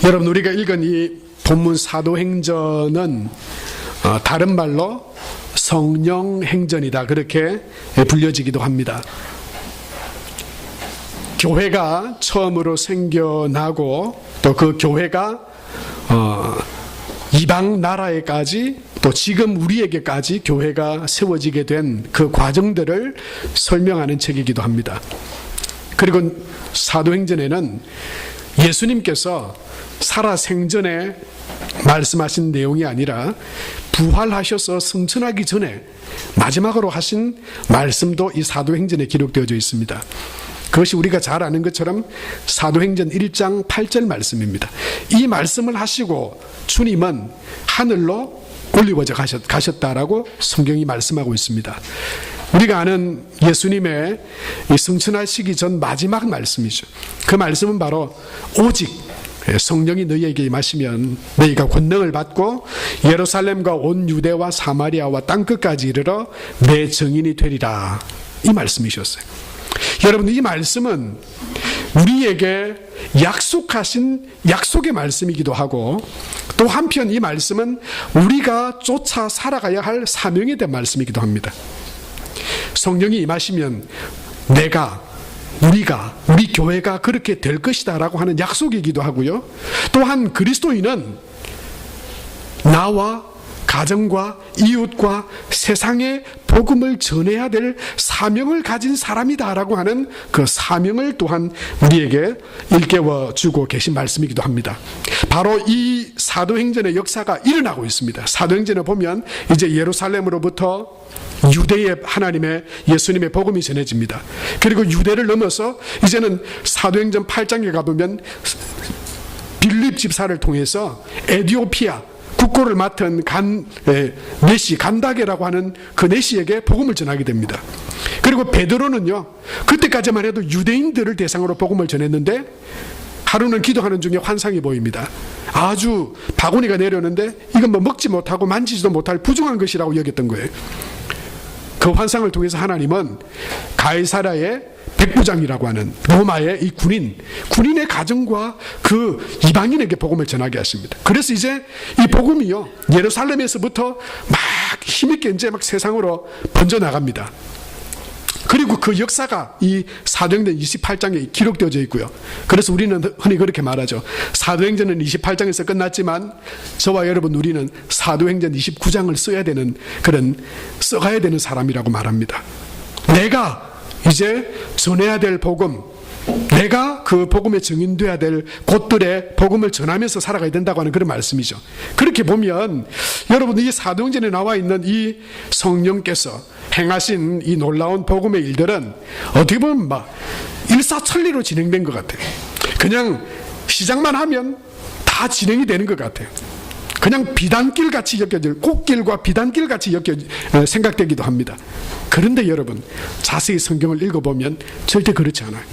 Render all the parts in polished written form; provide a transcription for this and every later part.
여러분, 우리가 읽은 이 본문 사도행전은 다른 말로 성령행전이다, 그렇게 불려지기도 합니다. 교회가 처음으로 생겨나고 또 그 교회가 이방 나라에까지 또 지금 우리에게까지 교회가 세워지게 된 그 과정들을 설명하는 책이기도 합니다. 그리고 사도행전에는 예수님께서 살아생전에 말씀하신 내용이 아니라 부활하셔서 승천하기 전에 마지막으로 하신 말씀도 이 사도행전에 기록되어져 있습니다. 그것이 우리가 잘 아는 것처럼 사도행전 1장 8절 말씀입니다. 이 말씀을 하시고 주님은 하늘로 올리워져 가셨다라고 성경이 말씀하고 있습니다. 우리가 아는 예수님의 승천하시기 전 마지막 말씀이죠. 그 말씀은 바로 오직 성령이 너희에게 임하시면 너희가 권능을 받고 예루살렘과 온 유대와 사마리아와 땅끝까지 이르러 내 증인이 되리라, 이 말씀이셨어요. 여러분, 이 말씀은 우리에게 약속하신 약속의 말씀이기도 하고 또 한편 이 말씀은 우리가 쫓아 살아가야 할 사명에 대한 말씀이기도 합니다. 성령이 임하시면 우리 교회가 그렇게 될 것이다 라고 하는 약속이기도 하고요. 또한 그리스도인은 나와 가정과 이웃과 세상에 복음을 전해야 될 사명을 가진 사람이다 라고 하는 그 사명을 또한 우리에게 일깨워 주고 계신 말씀이기도 합니다. 바로 이 사도행전의 역사가 일어나고 있습니다. 사도행전에 보면 이제 예루살렘으로부터 유대의 하나님의 예수님의 복음이 전해집니다. 그리고 유대를 넘어서 이제는 사도행전 8장에 가보면 빌립 집사를 통해서 에디오피아 국고를 맡은 네시, 간다게라고 하는 그 네시에게 복음을 전하게 됩니다. 그리고 베드로는요, 그때까지만 해도 유대인들을 대상으로 복음을 전했는데 하루는 기도하는 중에 환상이 보입니다. 아주 바구니가 내려오는데 이건 뭐 먹지 못하고 만지지도 못할 부정한 것이라고 여겼던 거예요. 그 환상을 통해서 하나님은 가이사랴의 백부장이라고 하는 로마의 이 군인의 가정과 그 이방인에게 복음을 전하게 하십니다. 그래서 이제 이 복음이요, 예루살렘에서부터 막 힘있게 이제 막 세상으로 번져나갑니다. 그리고 그 역사가 이 사도행전 28장에 기록되어져 있고요. 그래서 우리는 흔히 그렇게 말하죠. 사도행전은 28장에서 끝났지만 저와 여러분, 우리는 사도행전 29장을 써가야 되는 사람이라고 말합니다. 내가 이제 전해야 될 복음, 내가 그 복음의 증인되어야 될 곳들의 복음을 전하면서 살아가야 된다고 하는 그런 말씀이죠. 그렇게 보면 여러분, 이 사도행전에 나와 있는 이 성령께서 행하신 이 놀라운 복음의 일들은 어떻게 보면 막 일사천리로 진행된 것 같아요. 그냥 시작만 하면 다 진행이 되는 것 같아요. 그냥 비단길같이 꽃길과 비단길같이 생각되기도 합니다. 그런데 여러분, 자세히 성경을 읽어보면 절대 그렇지 않아요.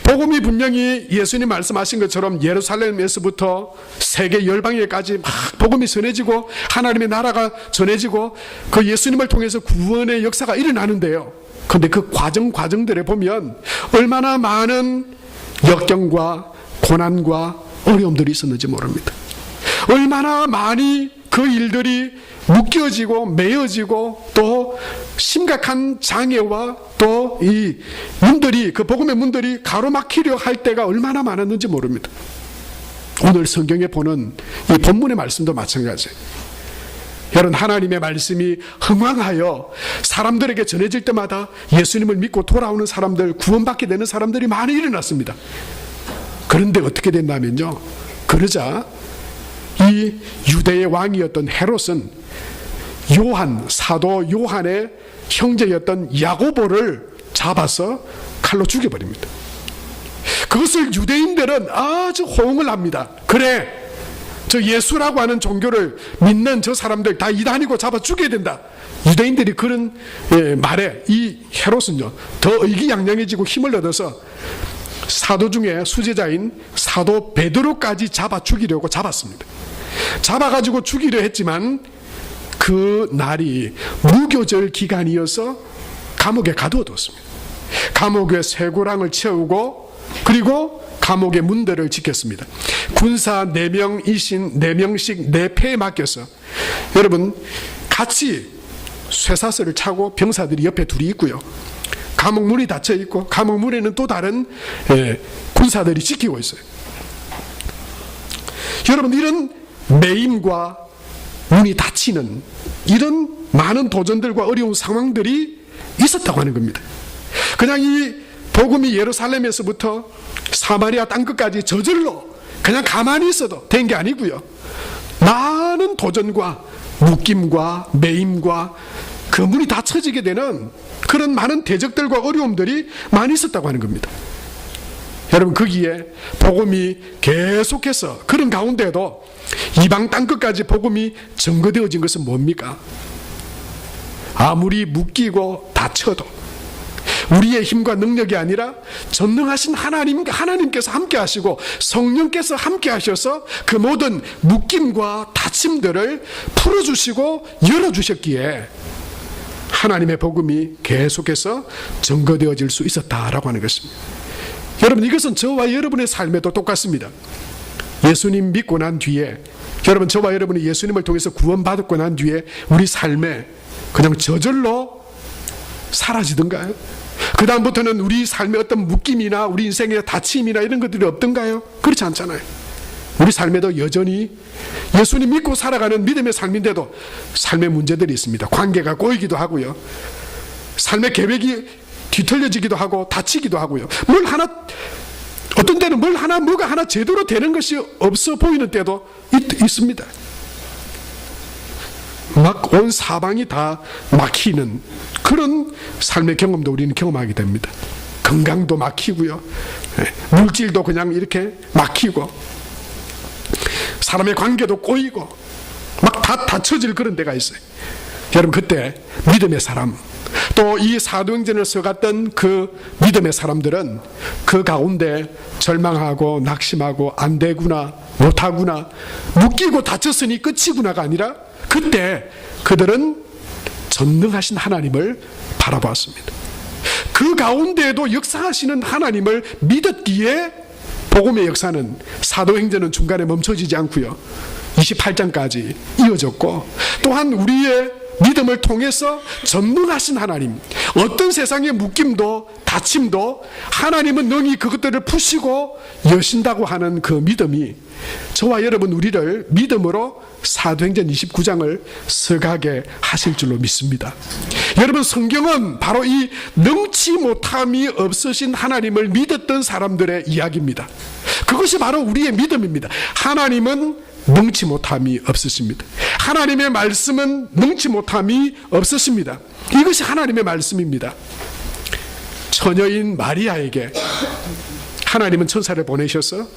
복음이 분명히 예수님 말씀하신 것처럼 예루살렘에서부터 세계 열방에까지 막 복음이 전해지고 하나님의 나라가 전해지고 그 예수님을 통해서 구원의 역사가 일어나는데요. 그런데 그 과정들에 보면 얼마나 많은 역경과 고난과 어려움들이 있었는지 모릅니다. 얼마나 많이 그 일들이 묶여지고 매여지고 또 심각한 장애와 또 이 문들이, 그 복음의 문들이 가로막히려 할 때가 얼마나 많았는지 모릅니다. 오늘 성경에 보는 이 본문의 말씀도 마찬가지예요. 여러분, 하나님의 말씀이 흥왕하여 사람들에게 전해질 때마다 예수님을 믿고 돌아오는 사람들, 구원받게 되는 사람들이 많이 일어났습니다. 그런데 어떻게 됐냐면요, 그러자 이 유대의 왕이었던 헤롯은 사도 요한의 형제였던 야고보를 잡아서 칼로 죽여버립니다. 그것을 유대인들은 아주 호응을 합니다. 그래, 저 예수라고 하는 종교를 믿는 저 사람들 다 이단이고 잡아 죽여야 된다. 유대인들이 그런 말에 이 헤롯은요, 더 의기양양해지고 힘을 얻어서 사도 중에 수제자인 사도 베드로까지 잡아 죽이려고 잡았습니다. 잡아가지고 죽이려 했지만 그 날이 무교절 기간이어서 감옥에 가두어뒀습니다. 감옥에 쇠고랑을 채우고 그리고 감옥의 문들을 지켰습니다. 군사 4명, 이신 4명씩 4패에 맡겨서 여러분 같이 쇠사슬을 차고 병사들이 옆에 둘이 있고요. 감옥 문이 닫혀 있고 감옥 문에는 또 다른 군사들이 지키고 있어요. 여러분 이런 매임과 문이 닫히는 이런 많은 도전들과 어려운 상황들이 있었다고 하는 겁니다. 그냥 이 복음이 예루살렘에서부터 사마리아 땅끝까지 저절로 그냥 가만히 있어도 된 게 아니고요. 많은 도전과 묶임과 매임과 그 문이 닫혀지게 되는 그런 많은 대적들과 어려움들이 많이 있었다고 하는 겁니다. 여러분 거기에 복음이 계속해서 그런 가운데도 이방 땅끝까지 복음이 전거되어진 것은 뭡니까? 아무리 묶이고 닫혀도 우리의 힘과 능력이 아니라 전능하신 하나님께서 함께 하시고 성령께서 함께 하셔서 그 모든 묶임과 닫힘들을 풀어주시고 열어주셨기에 하나님의 복음이 계속해서 전거되어질 수 있었다라고 하는 것입니다. 여러분 이것은 저와 여러분의 삶에도 똑같습니다. 예수님 믿고 난 뒤에 여러분 저와 여러분이 예수님을 통해서 구원받고 난 뒤에 우리 삶에 그냥 저절로 사라지던가요? 그 다음부터는 우리 삶의 어떤 묶임이나 우리 인생의 다침이나 이런 것들이 없던가요? 그렇지 않잖아요. 우리 삶에도 여전히 예수님 믿고 살아가는 믿음의 삶인데도 삶의 문제들이 있습니다. 관계가 꼬이기도 하고요. 삶의 계획이 뒤틀려지기도 하고 다치기도 하고요. 어떤 때는 뭐가 하나 제대로 되는 것이 없어 보이는 때도 있습니다. 막 온 사방이 다 막히는 그런 삶의 경험도 우리는 경험하게 됩니다. 건강도 막히고요. 물질도 그냥 이렇게 막히고 사람의 관계도 꼬이고 막 다 닫혀질 그런 데가 있어요. 여러분 그때 믿음의 사람 또 이 사도행전을 써갔던 그 믿음의 사람들은 그 가운데 절망하고 낙심하고 안 되구나 못하구나 묶이고 다쳤으니 끝이구나가 아니라 그때 그들은 전능하신 하나님을 바라보았습니다. 그 가운데에도 역사하시는 하나님을 믿었기에 복음의 역사는 사도행전은 중간에 멈춰지지 않고요 28장까지 이어졌고 또한 우리의 믿음을 통해서 전능하신 하나님 어떤 세상의 묶임도 다침도 하나님은 능히 그것들을 푸시고 여신다고 하는 그 믿음이 저와 여러분 우리를 믿음으로 사도행전 29장을 써가게 하실 줄로 믿습니다. 여러분 성경은 바로 이 능치 못함이 없으신 하나님을 믿었던 사람들의 이야기입니다. 그것이 바로 우리의 믿음입니다. 하나님은 능치 못함이 없으십니다. 하나님의 말씀은 능치 못함이 없으십니다. 이것이 하나님의 말씀입니다. 처녀인 마리아에게 하나님은 천사를 보내셔서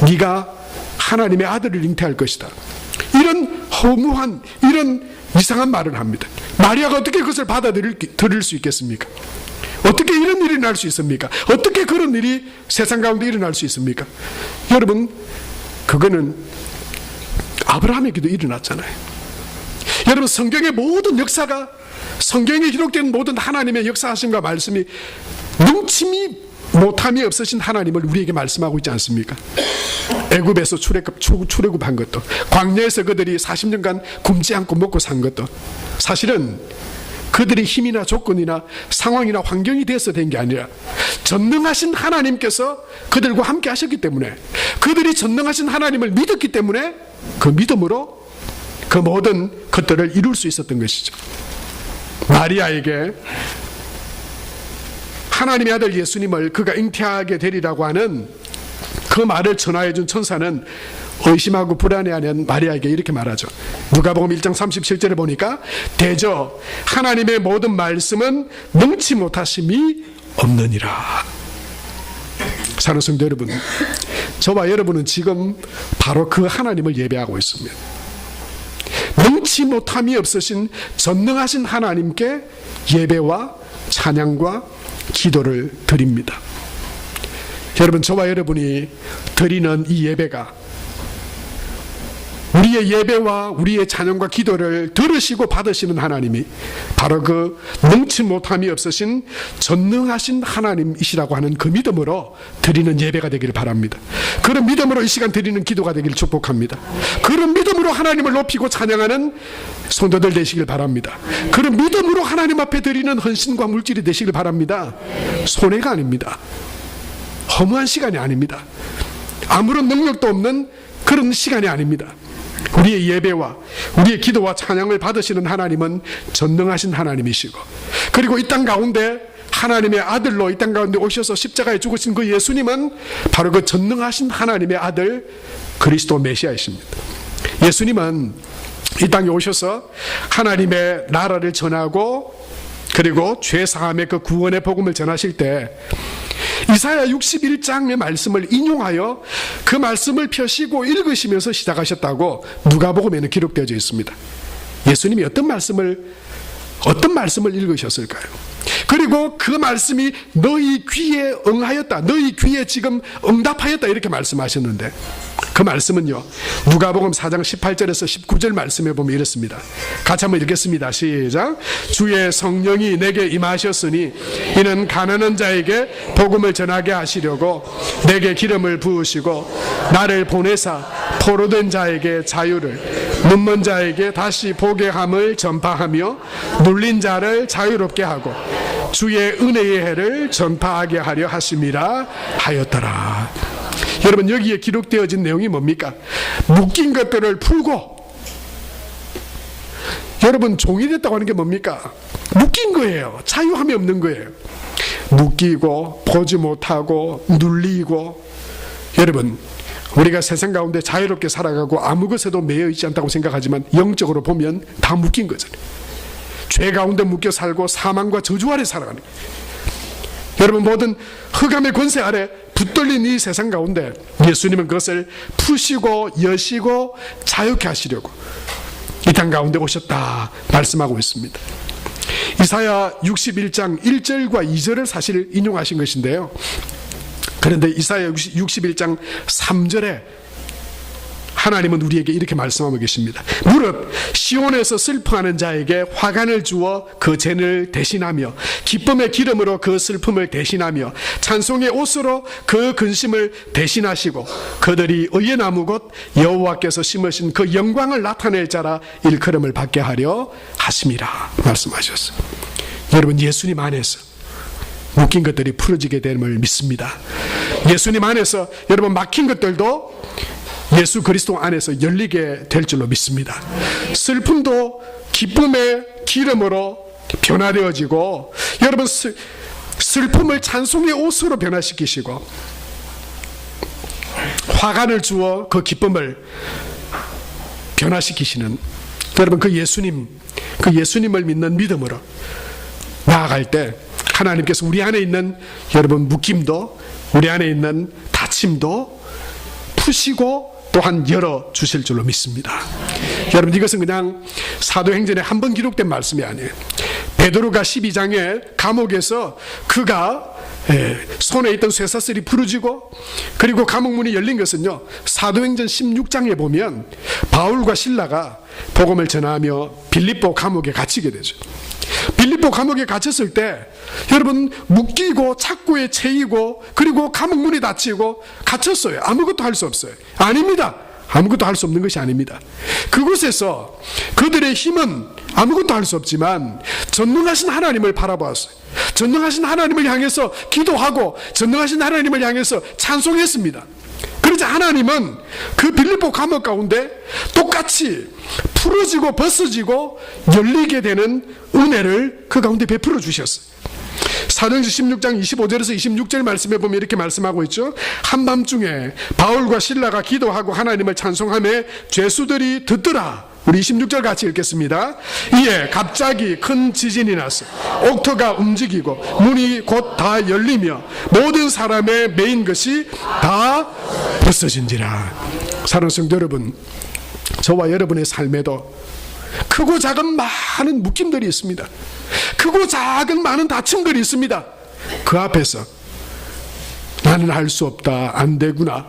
네가 하나님의 아들을 잉태할 것이다. 이런 허무한 이런 이상한 말을 합니다. 마리아가 어떻게 그것을 받아들일 수 있겠습니까? 어떻게 이런 일이 날 수 있습니까? 어떻게 그런 일이 세상 가운데 일어날 수 있습니까? 여러분 그거는 아브라함에게도 일어났잖아요. 여러분 성경의 모든 역사가 성경에 기록된 모든 하나님의 역사하심과 말씀이 능치 못함이 없으신 하나님을 우리에게 말씀하고 있지 않습니까? 애굽에서 출애굽한 것도 광야에서 그들이 40년간 굶지 않고 먹고 산 것도 사실은 그들의 힘이나 조건이나 상황이나 환경이 돼서 된 게 아니라 전능하신 하나님께서 그들과 함께 하셨기 때문에 그들이 전능하신 하나님을 믿었기 때문에 그 믿음으로 그 모든 것들을 이룰 수 있었던 것이죠. 마리아에게 하나님의 아들 예수님을 그가 잉태하게 되리라고 하는 그 말을 전하해 준 천사는 의심하고 불안해하는 마리아에게 이렇게 말하죠. 누가복음 1장 37절에 보니까 대저 하나님의 모든 말씀은 능치 못하심이 없느니라. 사랑하는 성도 여러분, 저와 여러분은 지금 바로 그 하나님을 예배하고 있습니다. 능치 못함이 없으신 전능하신 하나님께 예배와 찬양과 기도를 드립니다. 여러분 저와 여러분이 드리는 이 예배가 우리의 예배와 우리의 찬양과 기도를 들으시고 받으시는 하나님이 바로 그 능치 못함이 없으신 전능하신 하나님이시라고 하는 그 믿음으로 드리는 예배가 되기를 바랍니다. 그런 믿음으로 이 시간 드리는 기도가 되기를 축복합니다. 그런 믿음으로 하나님을 높이고 찬양하는 성도들 되시길 바랍니다. 그런 믿음으로 하나님 앞에 드리는 헌신과 물질이 되시길 바랍니다. 손해가 아닙니다. 허무한 시간이 아닙니다. 아무런 능력도 없는 그런 시간이 아닙니다. 우리의 예배와 우리의 기도와 찬양을 받으시는 하나님은 전능하신 하나님이시고, 그리고 이 땅 가운데 하나님의 아들로 이 땅 가운데 오셔서 십자가에 죽으신 그 예수님은 바로 그 전능하신 하나님의 아들 그리스도 메시아이십니다. 예수님은 이 땅에 오셔서 하나님의 나라를 전하고 그리고 죄사함의 그 구원의 복음을 전하실 때 이사야 61장의 말씀을 인용하여 그 말씀을 펴시고 읽으시면서 시작하셨다고 누가복음에는 기록되어져 있습니다. 예수님이 어떤 말씀을 읽으셨을까요? 그리고 그 말씀이 너희 귀에 응하였다, 너희 귀에 지금 응답하였다 이렇게 말씀하셨는데, 그 말씀은요 누가복음 4장 18절에서 19절 말씀에 보면 이렇습니다. 같이 한번 읽겠습니다. 시작. 주의 성령이 내게 임하셨으니 이는 가난한 자에게 복음을 전하게 하시려고 내게 기름을 부으시고 나를 보내사 포로된 자에게 자유를, 눈먼 자에게 다시 보게 함을 전파하며 눌린 자를 자유롭게 하고 주의 은혜의 해를 전파하게 하려 하심이라 하였더라. 여러분, 여기에 기록되어진 내용이 뭡니까? 묶인 것들을 풀고, 여러분 종이 됐다고 하는 게 뭡니까? 묶인 거예요. 자유함이 없는 거예요. 묶이고 보지 못하고 눌리고. 여러분, 우리가 세상 가운데 자유롭게 살아가고 아무 것에도 매여 있지 않다고 생각하지만 영적으로 보면 다 묶인 거잖아요. 죄 가운데 묶여 살고 사망과 저주 아래 살아가는 거예요. 여러분, 모든 흑암의 권세 아래 붙들린 이 세상 가운데 예수님은 그것을 푸시고 여시고 자유케 하시려고 이 땅 가운데 오셨다 말씀하고 있습니다. 이사야 61장 1절과 2절을 사실 인용하신 것인데요, 그런데 이사야 61장 3절에 하나님은 우리에게 이렇게 말씀하고 계십니다. 무릇 시온에서 슬퍼하는 자에게 화관을 주어 그 죄를 대신하며 기쁨의 기름으로 그 슬픔을 대신하며 찬송의 옷으로 그 근심을 대신하시고 그들이 의의 나무 곧 여호와께서 심으신 그 영광을 나타낼 자라 일컬음을 받게 하려 하심이라 말씀하셨어요. 여러분, 예수님 안에서 묶인 것들이 풀어지게 됨을 믿습니다. 예수님 안에서 여러분 막힌 것들도 예수 그리스도 안에서 열리게 될 줄로 믿습니다. 슬픔도 기쁨의 기름으로 변화되어지고, 여러분 슬픔을 찬송의 옷으로 변화시키시고 화관을 주어 그 기쁨을 변화시키시는 여러분 그 예수님을 믿는 믿음으로 나아갈 때 하나님께서 우리 안에 있는 여러분 묶임도, 우리 안에 있는 다침도 푸시고 또한 열어주실 줄로 믿습니다. 여러분, 이것은 그냥 사도행전에 한 번 기록된 말씀이 아니에요. 베드로가 12장에 감옥에서 그가 손에 있던 쇠사슬이 부러지고 그리고 감옥문이 열린 것은요, 사도행전 16장에 보면 바울과 실라가 복음을 전하며 빌립보 감옥에 갇히게 되죠. 빌립보 감옥에 갇혔을 때 여러분 묶이고 착고에 채이고 그리고 감옥문이 닫히고 갇혔어요. 아무것도 할 수 없어요. 아닙니다. 아무것도 할 수 없는 것이 아닙니다. 그곳에서 그들의 힘은 아무것도 할 수 없지만 전능하신 하나님을 바라보았어요. 전능하신 하나님을 향해서 기도하고 전능하신 하나님을 향해서 찬송했습니다. 그러자 하나님은 그 빌립보 감옥 가운데 똑같이 풀어지고 벗어지고 열리게 되는 은혜를 그 가운데 베풀어 주셨어요. 사도행전 16장 25절에서 26절 말씀에 보면 이렇게 말씀하고 있죠. 한밤중에 바울과 실라가 기도하고 하나님을 찬송하며 죄수들이 듣더라. 우리 26절 같이 읽겠습니다. 이에 갑자기 큰 지진이 났어. 옥토가 움직이고 문이 곧 다 열리며 모든 사람의 매인 것이 다 벗어진지라. 사랑하는 성도 여러분, 저와 여러분의 삶에도 크고 작은 많은 묶임들이 있습니다. 크고 작은 많은 다침들이 있습니다. 그 앞에서 나는 할 수 없다, 안 되구나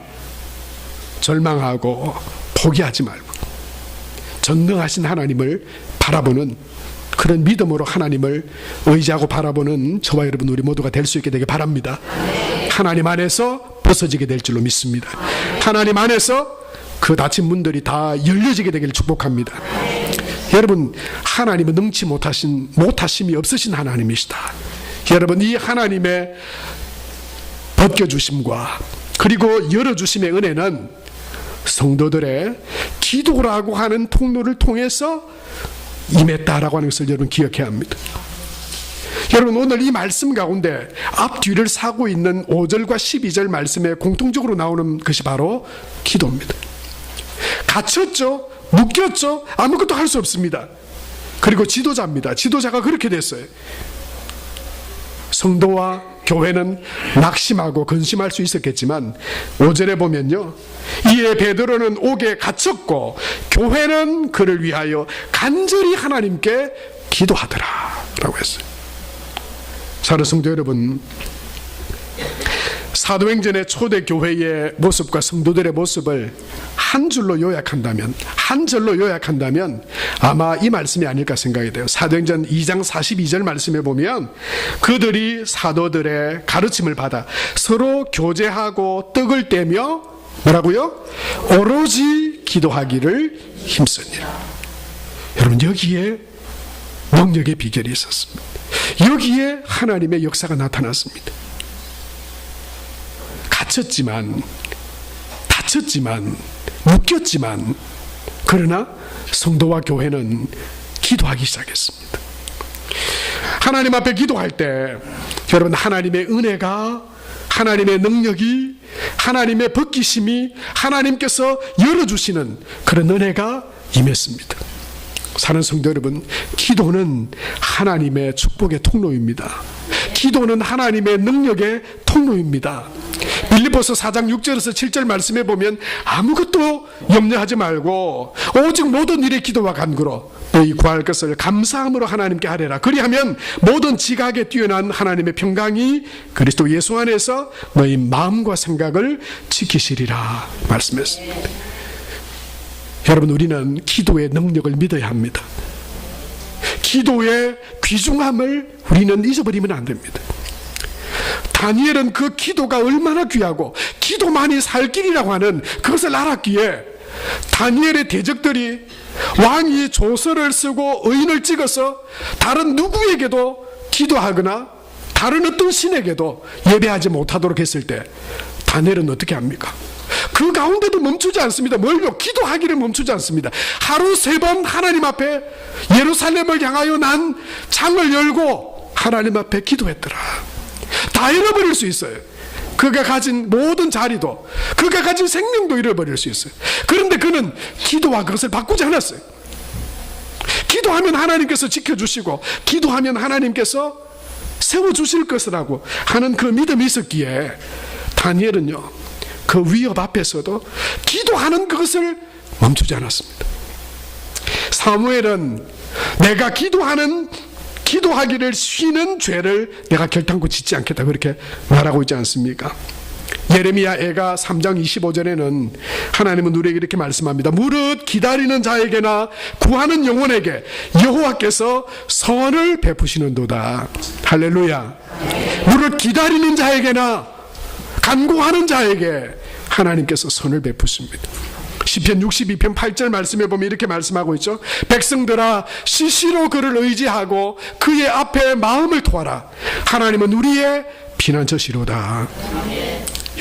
절망하고 포기하지 말고 전능하신 하나님을 바라보는 그런 믿음으로 하나님을 의지하고 바라보는 저와 여러분 우리 모두가 될 수 있게 되길 바랍니다. 하나님 안에서 벗어지게 될 줄로 믿습니다. 하나님 안에서 그 닫힌 문들이 다 열려지게 되기를 축복합니다. 여러분, 하나님은 능치 못하심이 없으신 하나님이시다. 여러분, 이 하나님의 벗겨주심과 그리고 열어주심의 은혜는 성도들의 기도라고 하는 통로를 통해서 임했다라고 하는 것을 여러분 기억해야 합니다. 여러분, 오늘 이 말씀 가운데 앞뒤를 사고 있는 5절과 12절 말씀에 공통적으로 나오는 것이 바로 기도입니다. 갇혔죠, 묶였죠, 아무것도 할 수 없습니다. 그리고 지도자입니다. 지도자가 그렇게 됐어요. 성도와 교회는 낙심하고 근심할 수 있었겠지만 5절에 보면요, 이에 베드로는 옥에 갇혔고 교회는 그를 위하여 간절히 하나님께 기도하더라 라고 했어요. 사랑하는 성도 여러분, 사도행전의 초대 교회의 모습과 성도들의 모습을 한 절로 요약한다면 아마 이 말씀이 아닐까 생각이 돼요. 사도행전 2장 42절 말씀에 보면 그들이 사도들의 가르침을 받아 서로 교제하고 떡을 떼며 뭐라고요? 오로지 기도하기를 힘쓰니라. 여러분, 여기에 능력의 비결이 있었습니다. 여기에 하나님의 역사가 나타났습니다. 갇혔지만, 다쳤지만, 묶였지만, 그러나 성도와 교회는 기도하기 시작했습니다. 하나님 앞에 기도할 때 여러분, 하나님의 은혜가, 하나님의 능력이, 하나님의 벗기심이, 하나님께서 열어주시는 그런 은혜가 임했습니다. 사는 성도 여러분, 기도는 하나님의 축복의 통로입니다. 기도는 하나님의 능력의 통로입니다. 빌립보서 4장 6절에서 7절 말씀에 보면 아무것도 염려하지 말고 오직 모든 일에 기도와 간구로 너희 구할 것을 감사함으로 하나님께 하래라. 그리하면 모든 지각에 뛰어난 하나님의 평강이 그리스도 예수 안에서 너희 마음과 생각을 지키시리라 말씀했습니다. 여러분, 우리는 기도의 능력을 믿어야 합니다. 기도의 귀중함을 우리는 잊어버리면 안 됩니다. 다니엘은 그 기도가 얼마나 귀하고 기도만이 살 길이라고 하는 그것을 알았기에 다니엘의 대적들이 왕이 조서를 쓰고 의인을 찍어서 다른 누구에게도 기도하거나 다른 어떤 신에게도 예배하지 못하도록 했을 때 다니엘은 어떻게 합니까? 그 가운데도 멈추지 않습니다. 뭘요? 기도하기를 멈추지 않습니다. 하루 3번 하나님 앞에 예루살렘을 향하여 난 창을 열고 하나님 앞에 기도했더라. 다 잃어버릴 수 있어요. 그가 가진 모든 자리도, 그가 가진 생명도 잃어버릴 수 있어요. 그런데 그는 기도와 그것을 바꾸지 않았어요. 기도하면 하나님께서 지켜주시고 기도하면 하나님께서 세워주실 것이라고 하는 그 믿음이 있었기에 다니엘은요, 그 위협 앞에서도 기도하는 그것을 멈추지 않았습니다. 사무엘은 내가 기도하기를 쉬는 죄를 내가 결단코 짓지 않겠다 그렇게 말하고 있지 않습니까? 예레미야 애가 3장 25절에는 하나님은 우리에게 이렇게 말씀합니다. 무릇 기다리는 자에게나 구하는 영혼에게 여호와께서 선을 베푸시는도다. 할렐루야. 무릇 기다리는 자에게나 간구하는 자에게 하나님께서 선을 베푸십니다. 시편 62편 8절 말씀에 보면 이렇게 말씀하고 있죠. 백성들아, 시시로 그를 의지하고 그의 앞에 마음을 토하라. 하나님은 우리의 피난처시로다.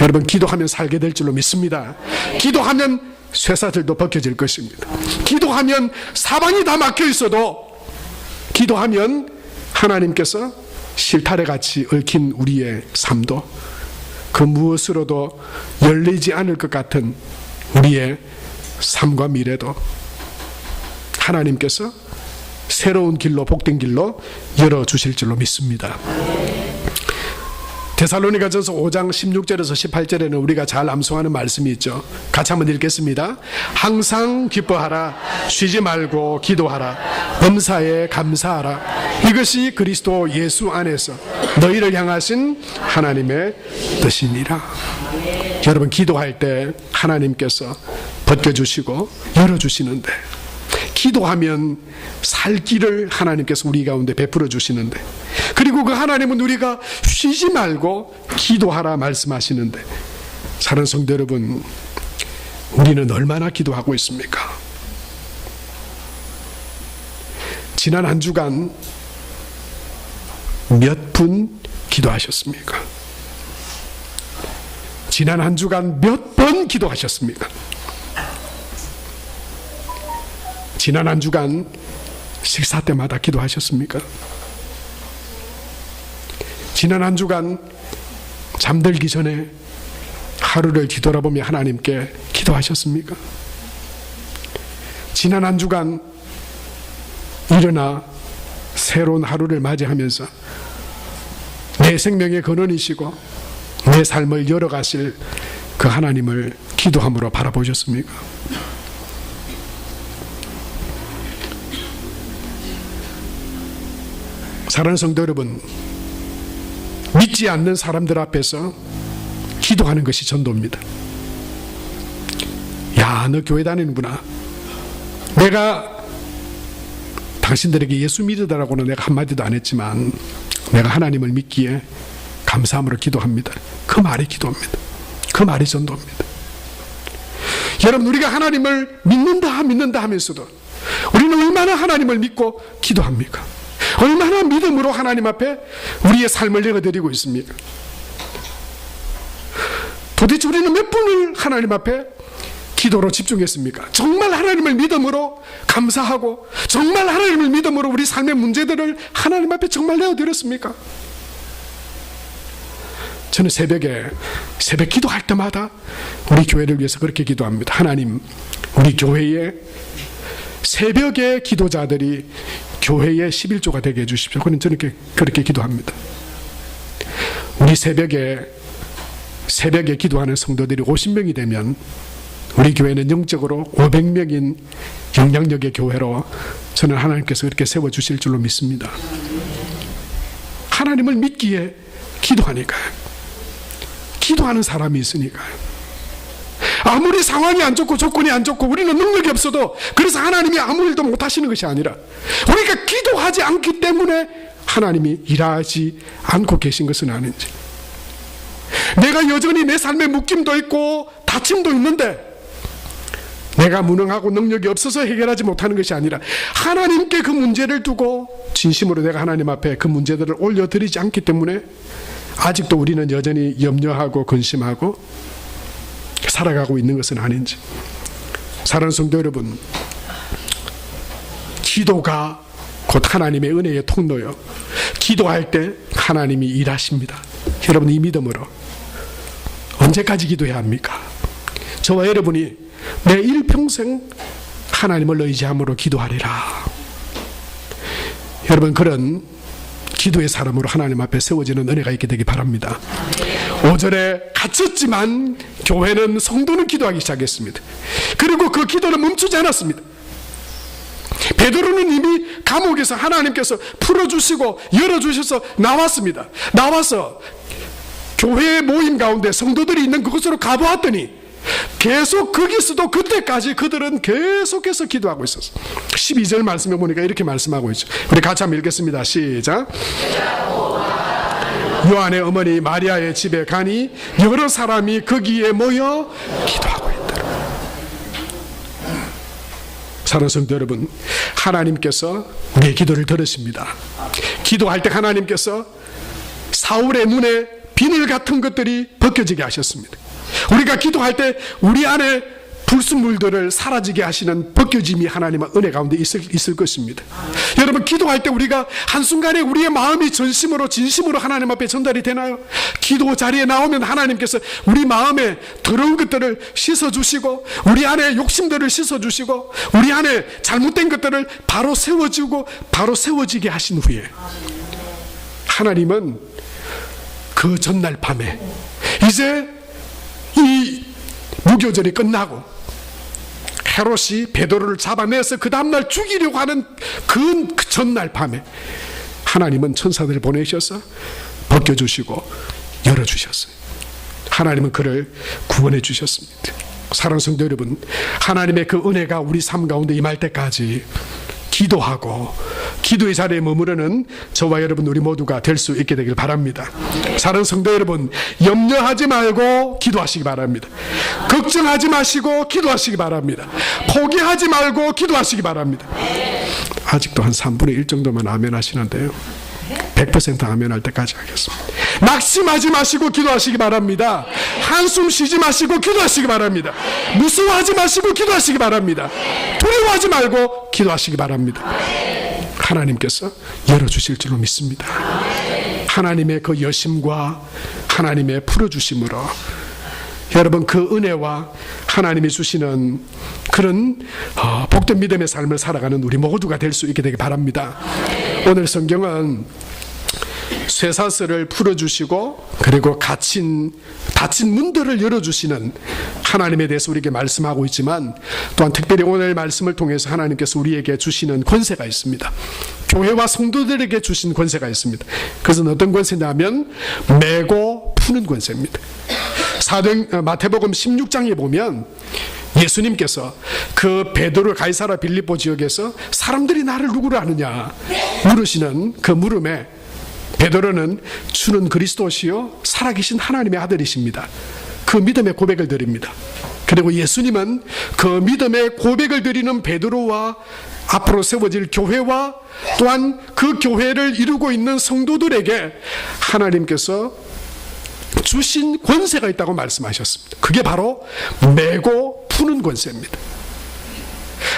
여러분, 기도하면 살게 될 줄로 믿습니다. 기도하면 쇠사슬도 벗겨질 것입니다. 기도하면 사방이 다 막혀 있어도 기도하면 하나님께서 실타래 같이 얽힌 우리의 삶도 그 무엇으로도 열리지 않을 것 같은 우리의 삶과 미래도 하나님께서 새로운 길로, 복된 길로 열어주실 줄로 믿습니다. 데살로니가전서 5장 16절에서 18절에는 우리가 잘 암송하는 말씀이 있죠. 같이 한번 읽겠습니다. 항상 기뻐하라, 쉬지 말고 기도하라, 범사에 감사하라. 이것이 그리스도 예수 안에서 너희를 향하신 하나님의 뜻이니라. 여러분, 기도할 때 하나님께서 벗겨주시고 열어주시는데 기도하면 살 길을 하나님께서 우리 가운데 베풀어 주시는데, 그리고 그 하나님은 우리가 쉬지 말고 기도하라 말씀하시는데, 사랑하는 성도 여러분, 우리는 얼마나 기도하고 있습니까? 지난 한 주간 몇 분 기도하셨습니까? 지난 한 주간 몇 번 기도하셨습니까? 지난 한 주간 식사 때마다 기도하셨습니까? 지난 한 주간 잠들기 전에 하루를 뒤돌아보며 하나님께 기도하셨습니까? 지난 한 주간 일어나 새로운 하루를 맞이하면서 내 생명의 근원이시고 내 삶을 열어가실 그 하나님을 기도함으로 바라보셨습니까? 사랑하는 성도 여러분, 믿지 않는 사람들 앞에서 기도하는 것이 전도입니다. 야, 너 교회 다니는구나. 내가 당신들에게 예수 믿으라고는 내가 한마디도 안 했지만 내가 하나님을 믿기에 감사함으로 기도합니다. 그 말이 기도입니다. 그 말이 전도입니다. 여러분, 우리가 하나님을 믿는다 하면서도 우리는 얼마나 하나님을 믿고 기도합니까? 얼마나 믿음으로 하나님 앞에 우리의 삶을 내어드리고 있습니까? 도대체 우리는 몇 분을 하나님 앞에 기도로 집중했습니까? 정말 하나님을 믿음으로 감사하고 정말 하나님을 믿음으로 우리 삶의 문제들을 하나님 앞에 정말 내어드렸습니까? 저는 새벽 기도할 때마다 우리 교회를 위해서 그렇게 기도합니다. 하나님, 우리 교회에 새벽에 기도자들이 교회의 11조가 되게 해주십시오. 저는 그렇게 기도합니다. 우리 새벽에 기도하는 성도들이 50명이 되면 우리 교회는 영적으로 500명인 영향력의 교회로 저는 하나님께서 그렇게 세워주실 줄로 믿습니다. 하나님을 믿기에 기도하니까요. 기도하는 사람이 있으니까요. 아무리 상황이 안 좋고 조건이 안 좋고 우리는 능력이 없어도 그래서 하나님이 아무 일도 못하시는 것이 아니라 우리가 기도하지 않기 때문에 하나님이 일하지 않고 계신 것은 아닌지, 내가 여전히 내 삶에 묶임도 있고 다침도 있는데 내가 무능하고 능력이 없어서 해결하지 못하는 것이 아니라 하나님께 그 문제를 두고 진심으로 내가 하나님 앞에 그 문제들을 올려드리지 않기 때문에 아직도 우리는 여전히 염려하고 근심하고 살아가고 있는 것은 아닌지. 사랑하는 성도 여러분, 기도가 곧 하나님의 은혜의 통로요. 기도할 때 하나님이 일하십니다. 여러분, 이 믿음으로 언제까지 기도해야 합니까? 저와 여러분이 내 일평생 하나님을 의지함으로 기도하리라. 여러분, 그런 기도의 사람으로 하나님 앞에 세워지는 은혜가 있게 되기 바랍니다. 5절에 갇혔지만 교회는 성도는 기도하기 시작했습니다. 그리고 그 기도는 멈추지 않았습니다. 베드로는 이미 감옥에서 하나님께서 풀어주시고 열어주셔서 나왔습니다. 나와서 교회의 모임 가운데 성도들이 있는 그곳으로 가보았더니 계속 거기서도 그때까지 그들은 계속해서 기도하고 있었어요. 12절 말씀에 보니까 이렇게 말씀하고 있죠. 우리 같이 한번 읽겠습니다. 시작. 요한의 어머니 마리아의 집에 가니 여러 사람이 거기에 모여 기도하고 있더라. 사랑하는 성도 여러분, 하나님께서 우리의 기도를 들으십니다. 기도할 때 하나님께서 사울의 눈에 비늘 같은 것들이 벗겨지게 하셨습니다. 우리가 기도할 때 우리 안에 불순물들을 사라지게 하시는 벗겨짐이 하나님의 은혜 가운데 있을 것입니다. 여러분, 기도할 때 우리가 한순간에 우리의 마음이 전심으로 진심으로 하나님 앞에 전달이 되나요? 기도 자리에 나오면 하나님께서 우리 마음에 더러운 것들을 씻어주시고 우리 안에 욕심들을 씻어주시고 우리 안에 잘못된 것들을 바로 세워주고 바로 세워지게 하신 후에 하나님은 그 전날 밤에 이제 이 무교절이 끝나고 헤롯이 베드로를 잡아내서 그 다음날 죽이려고 하는 그 전날 밤에 하나님은 천사들을 보내셔서 벗겨주시고 열어주셨어요. 하나님은 그를 구원해 주셨습니다. 사랑하는 성도 여러분, 하나님의 그 은혜가 우리 삶 가운데 임할 때까지 기도하고 기도의 자리에 머무르는 저와 여러분 우리 모두가 될 수 있게 되길 바랍니다. 사랑하는 성도 여러분, 염려하지 말고 기도하시기 바랍니다. 걱정하지 마시고 기도하시기 바랍니다. 포기하지 말고 기도하시기 바랍니다. 아직도 한 3분의 1 정도만 아멘 하시는데요, 100% 아멘 할 때까지 하겠습니다. 낙심하지 마시고 기도하시기 바랍니다. 한숨 쉬지 마시고 기도하시기 바랍니다. 무서워하지 마시고 기도하시기 바랍니다. 두려워하지 말고 기도하시기 바랍니다. 하나님께서 열어주실 줄로 믿습니다. 하나님의 그 여심과 하나님의 풀어주심으로 여러분 그 은혜와 하나님이 주시는 그런 복된 믿음의 삶을 살아가는 우리 모두가 될 수 있게 되기 바랍니다. 오늘 성경은 쇠사슬을 풀어주시고 그리고 닫힌 문들을 열어주시는 하나님에 대해서 우리에게 말씀하고 있지만, 또한 특별히 오늘 말씀을 통해서 하나님께서 우리에게 주시는 권세가 있습니다. 교회와 성도들에게 주신 권세가 있습니다. 그것은 어떤 권세냐면 메고 푸는 권세입니다. 마태복음 16장에 보면 예수님께서 그 베드로 가이사라 빌립보 지역에서 사람들이 나를 누구로 아느냐 물으시는 그 물음에 베드로는 주는 그리스도시요 살아계신 하나님의 아들이십니다. 그 믿음의 고백을 드립니다. 그리고 예수님은 그 믿음의 고백을 드리는 베드로와 앞으로 세워질 교회와 또한 그 교회를 이루고 있는 성도들에게 하나님께서 주신 권세가 있다고 말씀하셨습니다. 그게 바로 메고 푸는 권세입니다.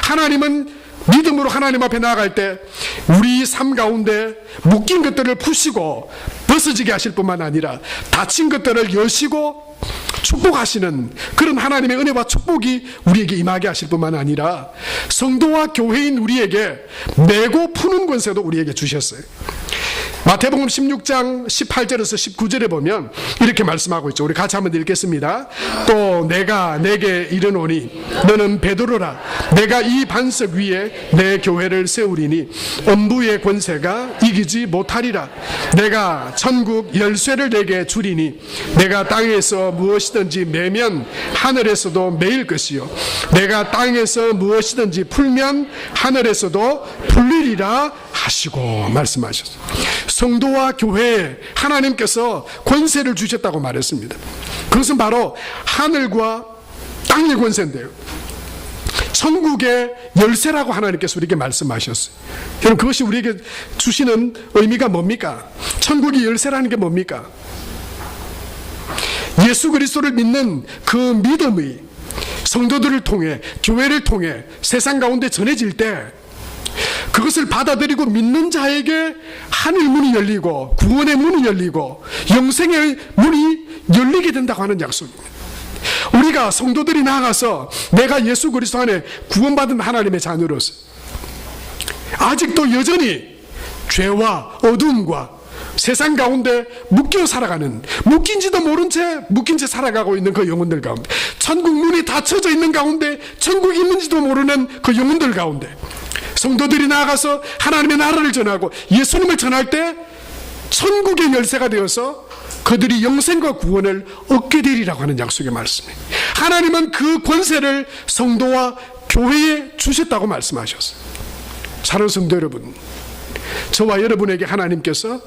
하나님은 믿음으로 하나님 앞에 나아갈 때 우리 삶 가운데 묶인 것들을 푸시고 벗어지게 하실 뿐만 아니라 닫힌 것들을 여시고 축복하시는 그런 하나님의 은혜와 축복이 우리에게 임하게 하실 뿐만 아니라 성도와 교회인 우리에게 메고 푸는 권세도 우리에게 주셨어요. 마태복음 16장 18절에서 19절에 보면 이렇게 말씀하고 있죠. 우리 같이 한번 읽겠습니다. 또 내가 내게 이르노니 너는 베드로라. 내가 이 반석 위에 내 교회를 세우리니 엄부의 권세가 이기지 못하리라. 내가 천국 열쇠를 내게 주리니 내가 땅에서 무엇이든지 매면 하늘에서도 매일 것이요 내가 땅에서 무엇이든지 풀면 하늘에서도 풀리리라 하시고 말씀하셨어요. 성도와 교회에 하나님께서 권세를 주셨다고 말했습니다. 그것은 바로 하늘과 땅의 권세인데요, 천국의 열쇠라고 하나님께서 우리에게 말씀하셨어요. 여러분, 그것이 우리에게 주시는 의미가 뭡니까? 천국의 열쇠라는 게 뭡니까? 예수 그리스도를 믿는 그 믿음이 성도들을 통해 교회를 통해 세상 가운데 전해질 때 그것을 받아들이고 믿는 자에게 하늘 문이 열리고 구원의 문이 열리고 영생의 문이 열리게 된다고 하는 약속입니다. 우리가 성도들이 나아가서 내가 예수 그리스도 안에 구원받은 하나님의 자녀로서 아직도 여전히 죄와 어두움과 세상 가운데 묶여 살아가는, 묶인지도 모른 채 묶인 채 살아가고 있는 그 영혼들 가운데, 천국 문이 닫혀져 있는 가운데 천국이 있는지도 모르는 그 영혼들 가운데 성도들이 나아가서 하나님의 나라를 전하고 예수님을 전할 때 천국의 열쇠가 되어서 그들이 영생과 구원을 얻게 되리라고 하는 약속의 말씀입니다. 하나님은 그 권세를 성도와 교회에 주셨다고 말씀하셨어요. 사랑하는 성도 여러분, 저와 여러분에게 하나님께서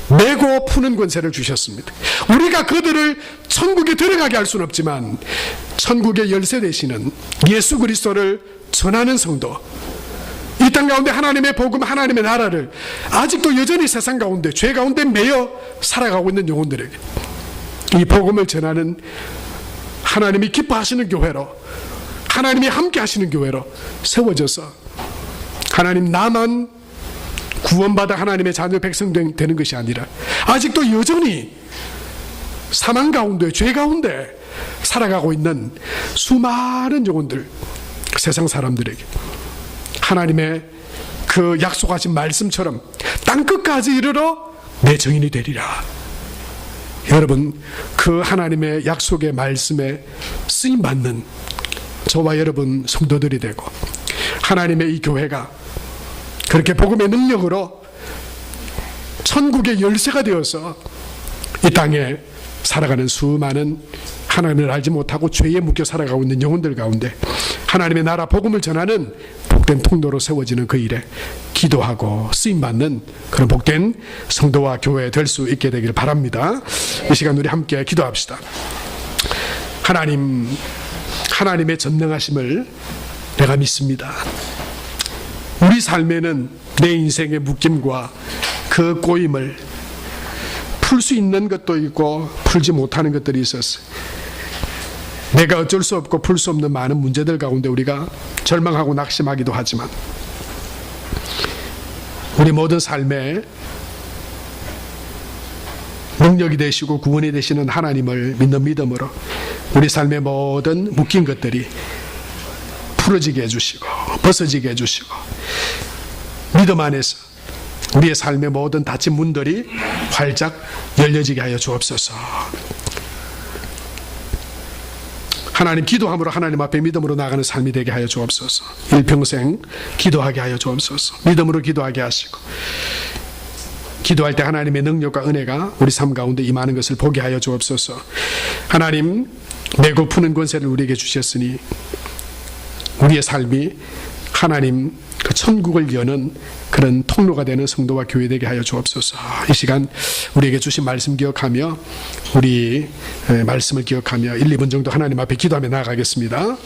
메고 푸는 권세를 주셨습니다. 우리가 그들을 천국에 들어가게 할 수는 없지만 천국의 열쇠 되시는 예수 그리스도를 전하는 성도, 이 땅 가운데 하나님의 복음, 하나님의 나라를 아직도 여전히 세상 가운데 죄 가운데 매여 살아가고 있는 영혼들에게 이 복음을 전하는 하나님이 기뻐하시는 교회로, 하나님이 함께 하시는 교회로 세워져서 하나님 나만 구원받아 하나님의 자녀 백성 되는 것이 아니라 아직도 여전히 사망 가운데 죄 가운데 살아가고 있는 수많은 영혼들, 세상 사람들에게 하나님의 그 약속하신 말씀처럼 땅끝까지 이르러 내 증인이 되리라. 여러분, 그 하나님의 약속의 말씀에 쓰임받는 저와 여러분 성도들이 되고 하나님의 이 교회가 그렇게 복음의 능력으로 천국의 열쇠가 되어서 이 땅에 살아가는 수많은 하나님을 알지 못하고 죄에 묶여 살아가고 있는 영혼들 가운데 하나님의 나라 복음을 전하는 복된 통로로 세워지는 그 일에 기도하고 쓰임받는 그런 복된 성도와 교회 될 수 있게 되길 바랍니다. 이 시간 우리 함께 기도합시다. 하나님의 전능하심을 내가 믿습니다. 우리 삶에는 내 인생의 묶임과 그 꼬임을 풀 수 있는 것도 있고 풀지 못하는 것들이 있었어요. 내가 어쩔 수 없고 풀 수 없는 많은 문제들 가운데 우리가 절망하고 낙심하기도 하지만 우리 모든 삶에 능력이 되시고 구원이 되시는 하나님을 믿는 믿음으로 우리 삶의 모든 묶인 것들이 풀어지게 해주시고 벗어지게 해주시고 믿음 안에서 우리의 삶의 모든 닫힌 문들이 활짝 열려지게 하여 주옵소서. 하나님, 기도함으로 하나님 앞에 믿음으로 나가는 삶이 되게 하여 주옵소서. 일평생 기도하게 하여 주옵소서. 믿음으로 기도하게 하시고 기도할 때 하나님의 능력과 은혜가 우리 삶 가운데 임하는 것을 보게 하여 주옵소서. 하나님, 내고 푸는 권세를 우리에게 주셨으니 우리의 삶이 하나님 그 천국을 여는 그런 통로가 되는 성도와 교회 되게 하여 주옵소서. 이 시간 우리에게 주신 말씀 기억하며 우리 말씀을 기억하며 1, 2분 정도 하나님 앞에 기도하며 나아가겠습니다.